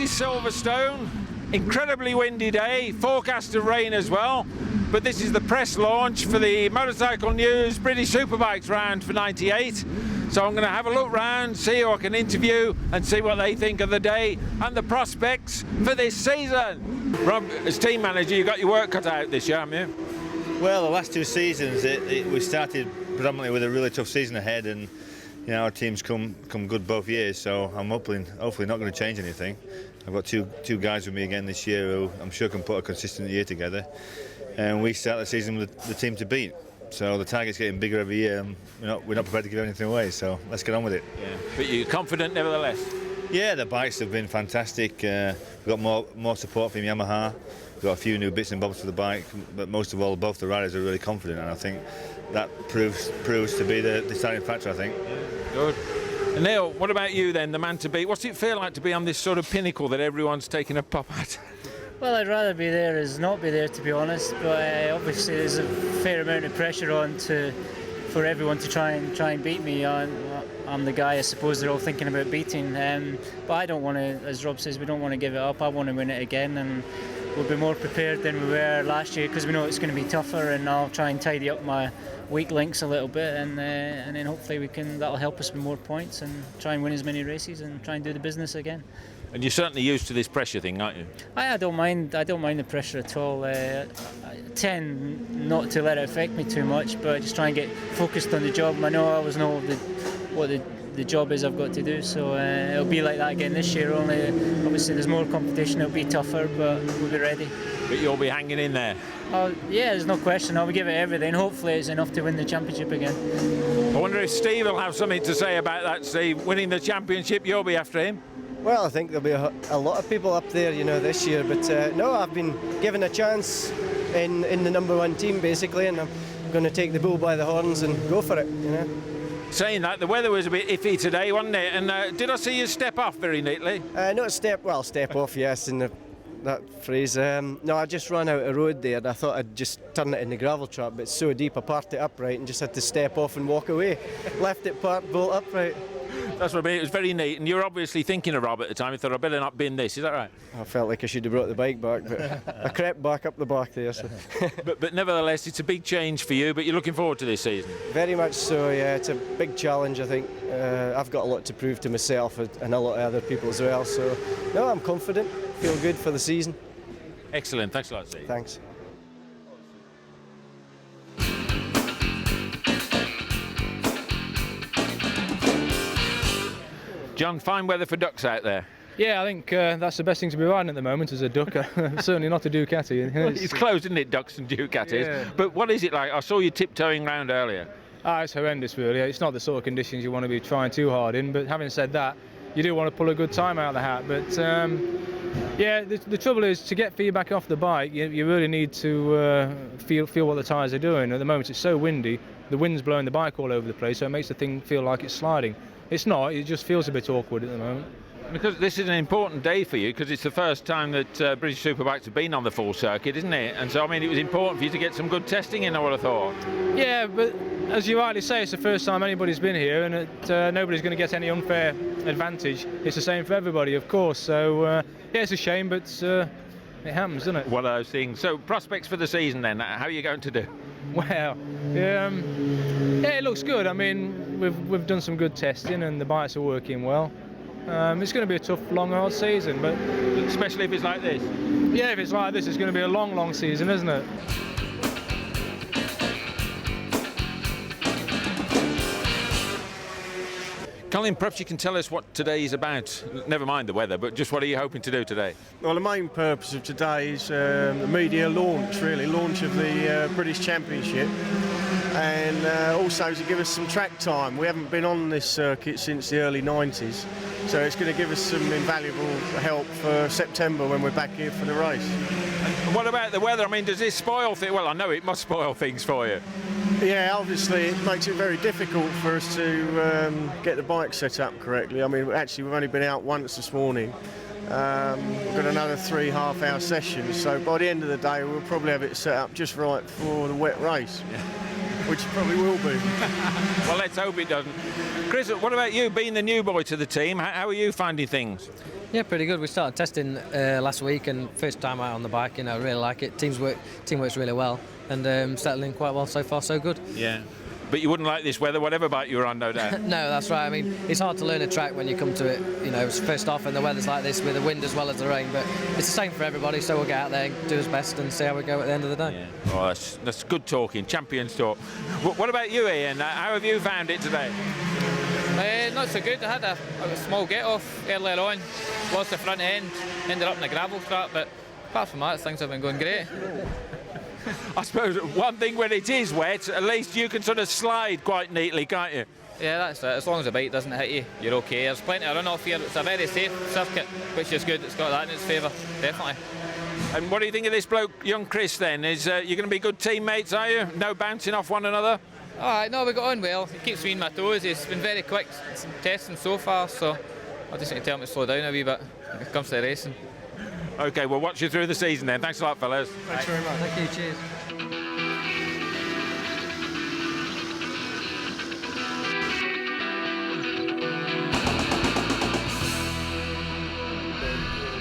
is Silverstone. Incredibly windy day, forecast of rain as well. But this is the press launch for the Motorcycle News British Superbikes round for '98. So I'm going to have a look round, see who I can interview and see what they think of the day and the prospects for this season. Rob, as team manager, you've got your work cut out this year, haven't you? Well, the last two seasons, we started predominantly with a really tough season ahead, and you know, our team's come good both years, so I'm hopefully not going to change anything. I've got two guys with me again this year who I'm sure can put a consistent year together, and we start the season with the team to beat. So the target's getting bigger every year, and we're not prepared to give anything away, so let's get on with it. Yeah. But you're confident nevertheless? Yeah, the bikes have been fantastic. We've got more support from Yamaha. We've got a few new bits and bobs for the bike, but most of all, both the riders are really confident, and I think that proves to be the deciding factor, I think. Yeah, good. And Neil, what about you then, the man to beat? What's it feel like to be on this sort of pinnacle that everyone's taking a pop at? Well, I'd rather be there as not be there, to be honest. But obviously, there's a fair amount of pressure on for everyone to try and beat me. I'm the guy I suppose they're all thinking about beating. But I don't want to, as Rob says, we don't want to give it up. I want to win it again, and we'll be more prepared than we were last year because we know it's going to be tougher. And I'll try and tidy up my weak links a little bit, and then hopefully that'll help us with more points and try and win as many races and try and do the business again. And you're certainly used to this pressure thing, aren't you? I don't mind the pressure at all. I tend not to let it affect me too much, but I just try and get focused on the job. I always know what the job is I've got to do, so it'll be like that again this year. Only obviously there's more competition, it'll be tougher, but we'll be ready. But you'll be hanging in there? Oh, yeah, there's no question. I'll give it everything. Hopefully it's enough to win the championship again. I wonder if Steve will have something to say about that, Steve. Winning the championship, you'll be after him? Well, I think there'll be a lot of people up there, this year. But no, I've been given a chance in the #1 team, basically, and I'm going to take the bull by the horns and go for it, Saying that, the weather was a bit iffy today, wasn't it? And did I see you step off very neatly? Not step off, yes, in that phrase. No, I just ran out a road there, and I thought I'd just turn it in the gravel trap, but it's so deep, I parked it upright and just had to step off and walk away. Left it parked, bolt upright. That's what I mean. It was very neat, and you were obviously thinking of Rob at the time. You thought, I better not bin this. Is that right? I felt like I should have brought the bike back, but I crept back up the back there. So. but nevertheless, it's a big change for you, but you're looking forward to this season? Very much so, yeah. It's a big challenge, I think. I've got a lot to prove to myself and a lot of other people as well. So, no, I'm confident. Feel good for the season. Excellent. Thanks a lot, Steve. Thanks. John, fine weather for ducks out there. Yeah, I think that's the best thing to be riding at the moment as a duck. Certainly not a Ducati. Well, it's closed, isn't it, ducks and Ducatis? Yeah. But what is it like? I saw you tiptoeing around earlier. It's horrendous, really. It's not the sort of conditions you want to be trying too hard in, but having said that, you do want to pull a good time out of the hat. But yeah, the trouble is, to get feedback off the bike, you really need to feel what the tyres are doing. At the moment, it's so windy, the wind's blowing the bike all over the place, so it makes the thing feel like it's sliding. It's not, it just feels a bit awkward at the moment. Because this is an important day for you, because it's the first time that British Superbikes have been on the full circuit, isn't it? And so, I mean, it was important for you to get some good testing in, I would have thought. Yeah, but as you rightly say, it's the first time anybody's been here, and nobody's going to get any unfair advantage. It's the same for everybody, of course. So, yeah, it's a shame, but it happens, doesn't it? One of those things. So, prospects for the season then, how are you going to do? Well, yeah, it looks good. I mean, we've done some good testing, and the bikes are working well. It's going to be a tough, long, hard season, but especially if it's like this. Yeah, if it's like this, it's going to be a long, long season, isn't it? Colin, perhaps you can tell us what today is about. Never mind the weather, but just what are you hoping to do today? Well, the main purpose of today is the media launch of the British Championship, and also to give us some track time. We haven't been on this circuit since the early 90s, so it's going to give us some invaluable help for September when we're back here for the race. And what about the weather? I mean, does this spoil things? Well, I know it must spoil things for you. Yeah, obviously it makes it very difficult for us to get the bike set up correctly. I mean, actually we've only been out once this morning. We've got another 3 half-hour sessions, so by the end of the day we'll probably have it set up just right for the wet race. Yeah. which it probably will be. Well, let's hope it doesn't. Chris, what about you, being the new boy to the team? How are you finding things? Yeah, pretty good. We started testing last week, and first time out on the bike, you know, really like it. Team works really well, and settling quite well so far, so good. Yeah. But you wouldn't like this weather, whatever bike you were on, no doubt. No, that's right. I mean, it's hard to learn a track when you come to it, you know, first off, and the weather's like this with the wind as well as the rain. But it's the same for everybody, so we'll get out there and do our best and see how we go at the end of the day. Yeah. Oh, that's good talking, champions talk. What about you, Ian? How have you found it today? Not so good. I had a small get-off earlier on, lost the front end, ended up in the gravel trap, but apart from that, things have been going great. I suppose one thing, when it is wet, at least you can sort of slide quite neatly, can't you? Yeah, that's it. As long as the bike doesn't hit you, you're okay. There's plenty of runoff here. It's a very safe circuit, which is good. It's got that in its favour, definitely. And what do you think of this bloke, young Chris, then? You're going to be good teammates, are you? No bouncing off one another? All right, no, we got on well. He keeps me in my toes. He's been very quick testing so far, so I just need to tell him to slow down a wee bit when it comes to the racing. OK, we'll watch you through the season then. Thanks a lot, fellas. Thanks very much. Thank you, cheers.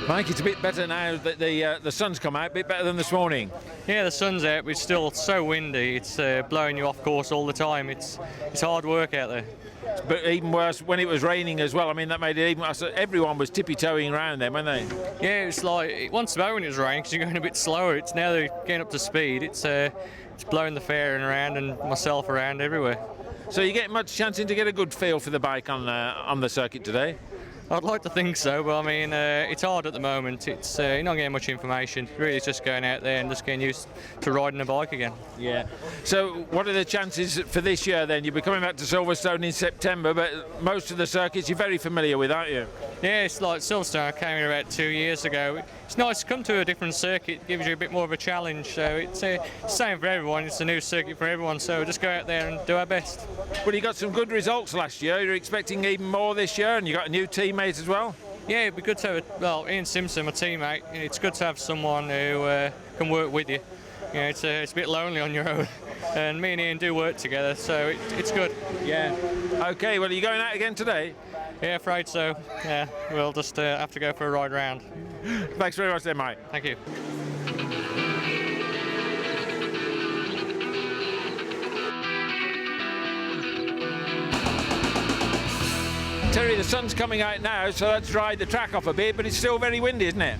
Mike, it's a bit better now that the sun's come out, a bit better than this morning. Yeah, the sun's out, but it's still so windy. It's blowing you off course all the time. It's hard work out there. But even worse when it was raining as well. I mean, that made it even worse. Everyone was tippy-toeing around then, weren't they? Yeah, it's like once about when it was raining because you're going a bit slower. It's now they're getting up to speed. It's blowing the fairing around and myself around everywhere. So you get much chancing to get a good feel for the bike on the circuit today? I'd like to think so, but I mean, it's hard at the moment. You're not getting much information. Really, it's just going out there and just getting used to riding a bike again. Yeah. So what are the chances for this year then? You'll be coming back to Silverstone in September, but most of the circuits you're very familiar with, aren't you? Yeah, it's like Silverstone. I came here about 2 years ago. It's nice to come to a different circuit. It gives you a bit more of a challenge. So it's the same for everyone. It's a new circuit for everyone. So just go out there and do our best. Well, you got some good results last year. You're expecting even more this year, and you got a new teammate as well. Yeah, it'd be good to have Ian Simpson, my teammate. It's good to have someone who can work with you. You know, it's a bit lonely on your own. And me and Ian do work together, so it's good. Yeah. OK, well, are you going out again today? Yeah, afraid so. Yeah, we'll just have to go for a ride round. Thanks very much then, Mike. Thank you. Terry, the sun's coming out now, so that's dried the track off a bit, but it's still very windy, isn't it?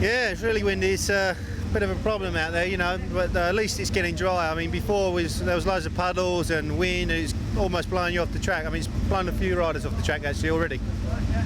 Yeah, it's really windy. It's a bit of a problem out there, you know, but at least it's getting dry. I mean, before there was loads of puddles and wind, and it's almost blowing you off the track. I mean, it's blown a few riders off the track actually already.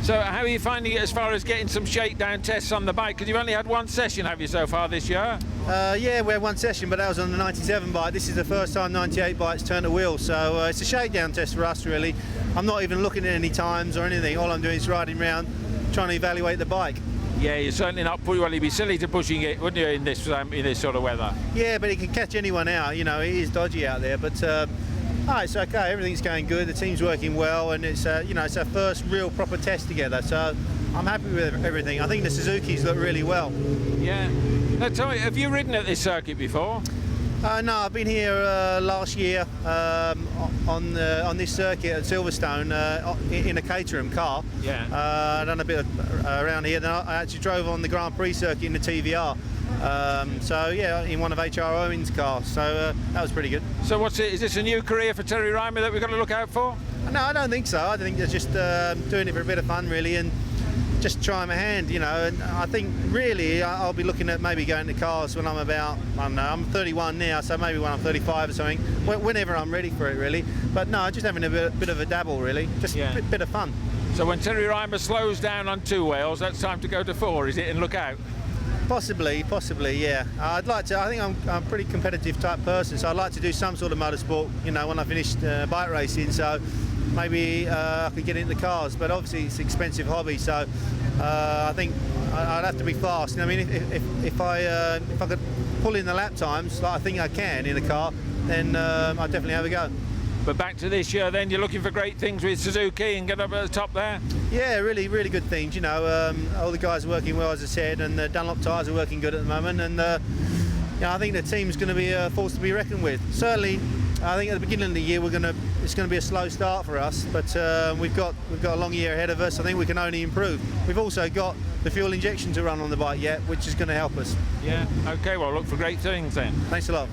So how are you finding it as far as getting some shakedown tests on the bike? Because you've only had one session, have you, so far this year? Yeah, we had one session, but that was on the 97 bike. This is the first time 98 bike's turned a wheel, so it's a shakedown test for us, really. I'm not even looking at any times or anything. All I'm doing is riding around, trying to evaluate the bike. Yeah, you're certainly not. Well, you'd be silly to pushing it, wouldn't you, in this sort of weather? Yeah, but it can catch anyone out. You know, it is dodgy out there, but it's okay. Everything's going good. The team's working well, and it's it's our first real proper test together. So I'm happy with everything. I think the Suzuki's look really well. Yeah. Now, tell me, have you ridden at this circuit before? No, I've been here last year on this circuit at Silverstone in a Caterham car. Yeah. I done a bit around here. Then I actually drove on the Grand Prix circuit in the TVR. So yeah, in one of H.R. Owen's cars. So that was pretty good. So what's it? Is this a new career for Terry Reimer that we've got to look out for? No, I don't think so. I think it's just doing it for a bit of fun, really, and just trying my hand, you know. And I think really I'll be looking at maybe going to cars when I'm about, I don't know, I'm 31 now, so maybe when I'm 35 or something, whenever I'm ready for it, really. But no, just having a bit of a dabble, really, just a bit of fun. So when Terry Reimer slows down on 2 wheels, that's time to go to 4, is it, and look out? Possibly, yeah. I'd like to. I think I'm a pretty competitive type person, so I'd like to do some sort of motorsport, you know, when I finished bike racing. So maybe I could get into cars, but obviously it's an expensive hobby. So I think I'd have to be fast. I mean, if I could pull in the lap times, like I think I can in a car, then I'd definitely have a go. But back to this year then, you're looking for great things with Suzuki and get up at the top there? Yeah, really, really good things. You know, all the guys are working well, as I said, and the Dunlop tyres are working good at the moment. And I think the team's going to be a force to be reckoned with. Certainly, I think at the beginning of the year it's going to be a slow start for us, but we've got a long year ahead of us. I think we can only improve. We've also got the fuel injection to run on the bike yet, which is going to help us. Yeah. Okay. Well, look for great things then. Thanks a lot.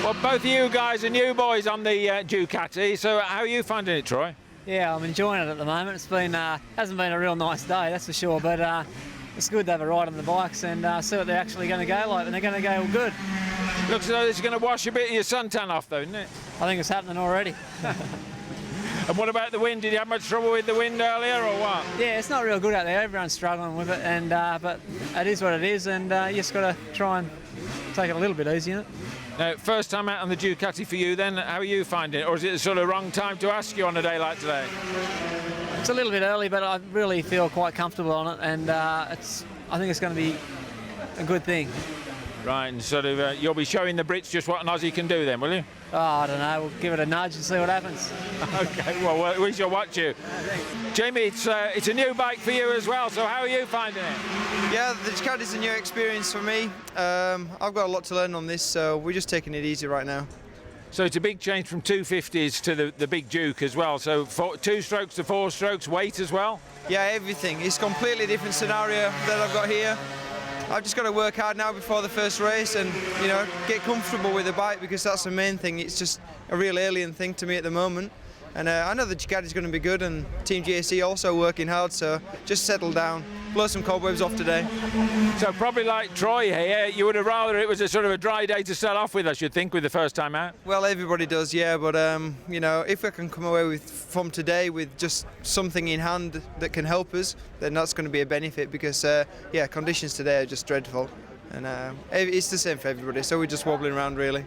Well, both of you guys are new boys on the Ducati, so how are you finding it, Troy? Yeah, I'm enjoying it at the moment. It's been hasn't been a real nice day, that's for sure, but it's good to have a ride on the bikes and see what they're actually going to go like, and they're going to go good. Looks as though it's going to wash a bit of your suntan off, though, isn't it? I think it's happening already. And what about the wind? Did you have much trouble with the wind earlier, or what? Yeah, it's not real good out there. Everyone's struggling with it, and but it is what it is, and you just got to try and take it a little bit easy, isn't it? Now, first time out on the Ducati for you then, how are you finding it? Or is it the sort of wrong time to ask you on a day like today? It's a little bit early, but I really feel quite comfortable on it, and I think it's going to be a good thing. Right, and sort of you'll be showing the Brits just what an Aussie can do then, will you? Oh, I don't know, we'll give it a nudge and see what happens. Okay, well, we shall watch you. Jamie, it's a new bike for you as well, so how are you finding it? Yeah, the Ducati's a new experience for me. I've got a lot to learn on this, so we're just taking it easy right now. So it's a big change from 250s to the big Duke as well, so 2 strokes to 4 strokes, weight as well? Yeah, everything. It's a completely different scenario that I've got here. I've just got to work hard now before the first race and, you know, get comfortable with the bike, because that's the main thing. It's just a real alien thing to me at the moment. And I know the Ducati's going to be good, and Team GSE also working hard, so just settle down, blow some cobwebs off today. So probably like Troy here, you would have rather it was a sort of a dry day to start off with, I should think, with the first time out? Well, everybody does, yeah, but you know, if we can come away from today with just something in hand that can help us, then that's going to be a benefit, because yeah, conditions today are just dreadful, and it's the same for everybody, so we're just wobbling around really.